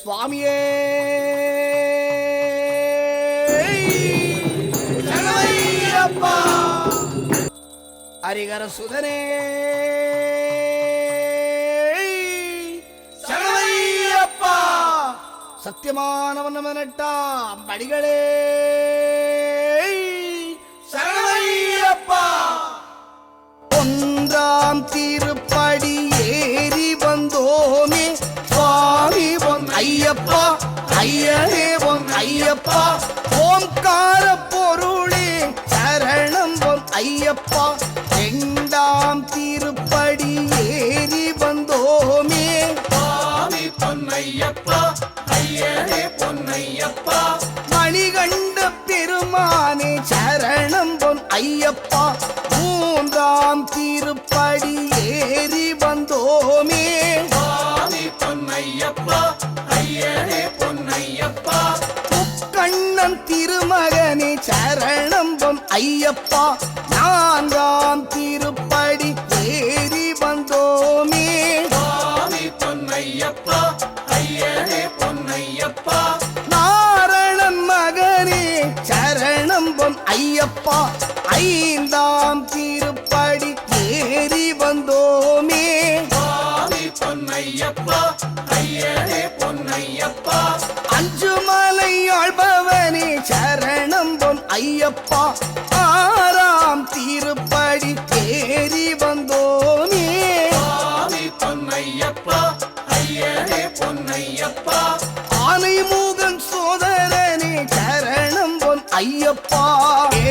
சுவாமியே ஹரிகர சுதனே சரணமையப்பா சத்தியமானவன் நட்டாம் படிகளே சரணமையப்பா ஒன்றாம் திருப்படி ஏறி வந்தோமே சுவாமி பொன் ஐயப்பா ஐயனே பொன் ஐயப்பா ஓம்கார பொருளே சரணம் பொன் ஐயப்பா இரண்டாம் திருப்படி ஏறி வந்தோமே சுவாமி பொன்னையப்பா ஐயனே பொன்னையப்பா மணிகண்ட பெருமானே சரணம் பொன் ஐயப்பா மூன்றாம் திருப்படி ஏறி வந்தோமே சுவாமி பொன்னையப்பா ஐயனே பொன்னையப்பா முக்கண்ணன் திருமகனே சரணம் பொன் ஐயப்பா நான்காம் திருப்படி ஏறி வந்தோமே சுவாமி பொன்னையப்பா ஐயனே பொன்னையப்பா நாரணன் மகனே சரணம் பொன் ஐயப்பா ஐந்தாம் திருப்படி ஏறி வந்தோமே சுவாமி பொன்னையப்பா ஐயனே பொன்னையப்பா அஞ்சுமலை ஆள்பவனே சரணம் பொன் ஐயப்பா ஆறாம் திருப்படி ஏறி வந்தோமே சுவாமி பொன்னையப்பா ஐயனே பொன்னையப்பா ஆனைமுகன் சோதரனே சரணம் பொன் ஐயப்பா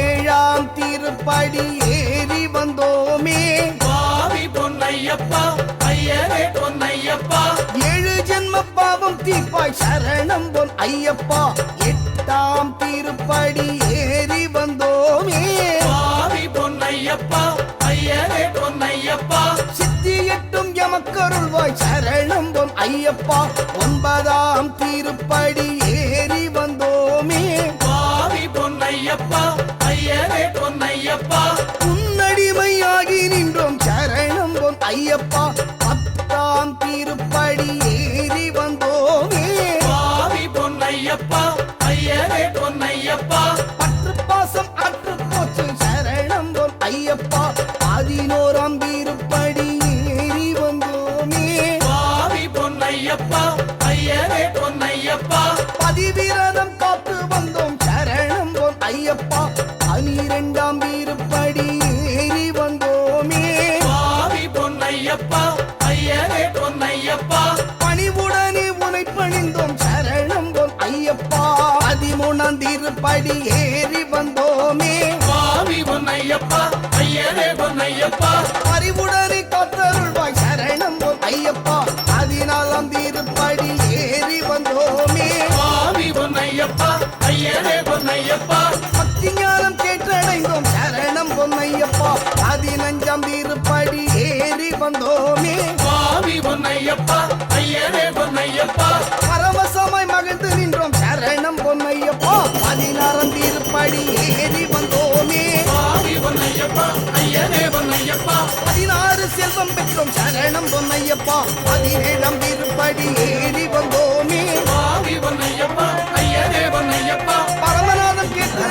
ஏழாம் திருப்படி ஏறி வந்தோமே சுவாமி பொன்னையப்பா ஐயனே பொன்னையப்பா ஏழு ஜென்ம பாவம் தீர்ப்பாய் சரணம் பொன் ஐயப்பா எட்டாம் திருப்படி ஏறி வந்தோமே சுவாமி பொன்னையப்பா ஐயனே பொன்னையப்பா சித்தி எட்டும் எமக்கருள்வாய் சரணம் பொன் ஐயப்பா ஒன்பதாம் திருப்படி ஏறி வந்தோமே சுவாமி பொன்னையப்பா ஐயனே பொன்னையப்பா உன்னடிமையாகி நின்றோம் சரணம் பொன் ஐயப்பா பத்தாம் திருப்படி ஏறி வந்தோமே சுவாமி பொன்னையப்பா ஐயனே பொன்னையப்பா பற்று பாசம் அற்று போச்சு சரணம் பொன் ஐயப்பா பதினோராம் திருப்படி ஏறி வந்தோமே சுவாமி பொன்னையப்பா ஐயனே பொன்னையப்பா பதிவிரதம் காத்து வந்தோம் சரணம் பொன் ஐயப்பா பனிரெண்டாம் திருப்படி ஏறி வந்தோமே சுவாமி பொன்னையப்பா ஐயனே பொன்னையப்பா பணிவுடனே உனை பணிந்தோம் சரணம் பொன் ஐயப்பா பதிமூணாம் திருப்படி ஏறி வந்தோமே சுவாமி பொன்னையப்பா ஐயனே பொன்னையப்பா அறிவுடனே காத்தருள்வாய் சரணம் பொன் ஐயப்பா பதினாலாம் திருப்படி ஏறி வந்தோமே சுவாமி பொன்னையப்பா ஐயனே பொன்னையப்பா பக்தி ஞானம் கேட்டடைந்தோம் சரணம் பொன் ஐயப்பா பதினஞ்சாம் திருப்படி ஏறி வந்தோமே சுவாமி பொன்னையப்பா ஐயனே பொன்னையப்பா பரவசமாய் மகிழ்ந்து நின்றோம் சரணம் பொன் ஐயப்பா பதினாறாம் திருப்படி ஏறி வந்தோமே சுவாமி பொன்னையப்பா ஐயனே பொன்னையப்பா 16 செல்வம் பெற்றோம் சரணம் பொன் ஐயப்பா 17ஆம் திருப்படி ஏறி வந்தோமே சுவாமி பொன்னையப்பா ஐயனே பொன்னையப்பா பரமநாதம் கேட்டு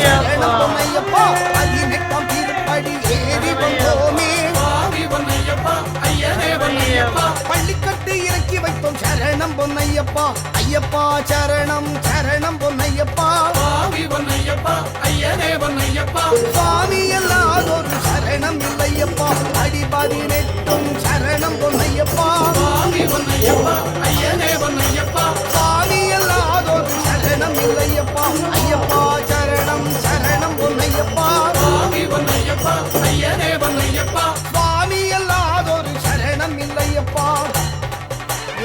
சரணம் பொன் ஐயப்பா 18ஆம் திருப்படி ஏறி வந்தோமே சுவாமி பொன்னையப்பா ஐயனே பொன்னையப்பா பள்ளிக்கட்டு இறக்கி வைத்தோம் சரணம் பொன் ஐயப்பா ஐயப்பா சரணம் சரணம் பொன் ஐயப்பா சுவாமி பொன்னையப்பா ஐயனே பொன்னையப்பா சுவாமி எல்லாதொரு சரணம் இல்லையப்பா அடி 18ம் சரணம் பொன் ஐயப்பா சுவாமி பொன்னையப்பா ஐயனே பொன்னையப்பா சுவாமி எல்லாதொரு சரணம் இல்லையப்பா ஐயப்பா சரணம் சரணம் பொன் ஐயப்பா சுவாமி பொன்னையப்பா ஐயனே பொன்னையப்பா சுவாமி எல்லாதொரு சரணம் இல்லையப்பா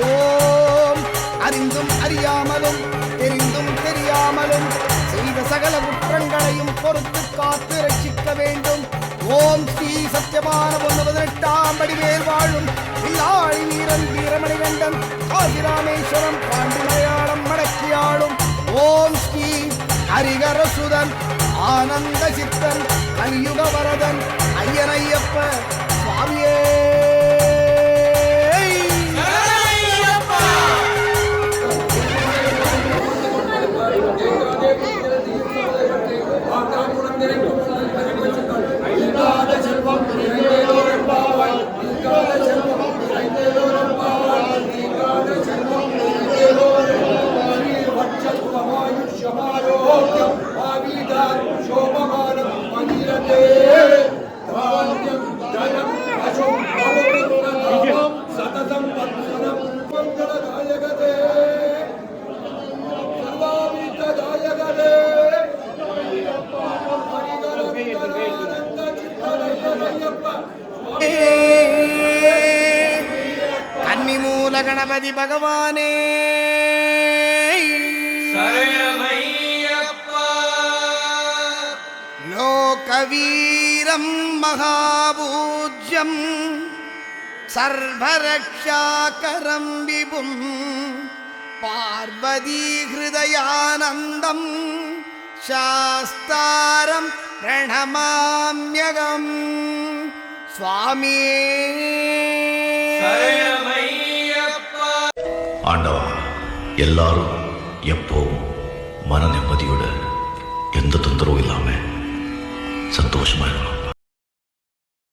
ஓம் அறிந்தும் அறியாமலும் தெரிந்தும் தெரியாமலும் செய்த சகல குற்றங்களையும் பொறுத்து காத்து ரட்சிக்க வேண்டும். ஓம் ஸ்ரீ சத்தியமான 18ஆம் படிவேல் வாழும் பிள்ளாழி வீரன் வீரமணிகண்டன் காசிராமேஸ்வரம் பாண்டி மலையாளம் மடக்கியாளும் ஓம் ஸ்ரீ ஹரிகரசுதன் ஆனந்த சித்தன் கலியுக வரதன் ஐயனையப்ப சுவாமியே. கன்னிமூல கணபதி பகவானே லோகவீரம் மகாபூஜ்யம் சர்வரக்ஷாகரம் விபும் பார்வதி ஹிருதயானந்தம் சாஸ்தாரம் பிரணமாம்யகம் சுவாமியே ஆண்டவா, எல்லாரும் எப்போவும் மன நிம்மதியோட எந்த தொந்தரவும் இல்லாம சந்தோஷமா இருக்கணும்.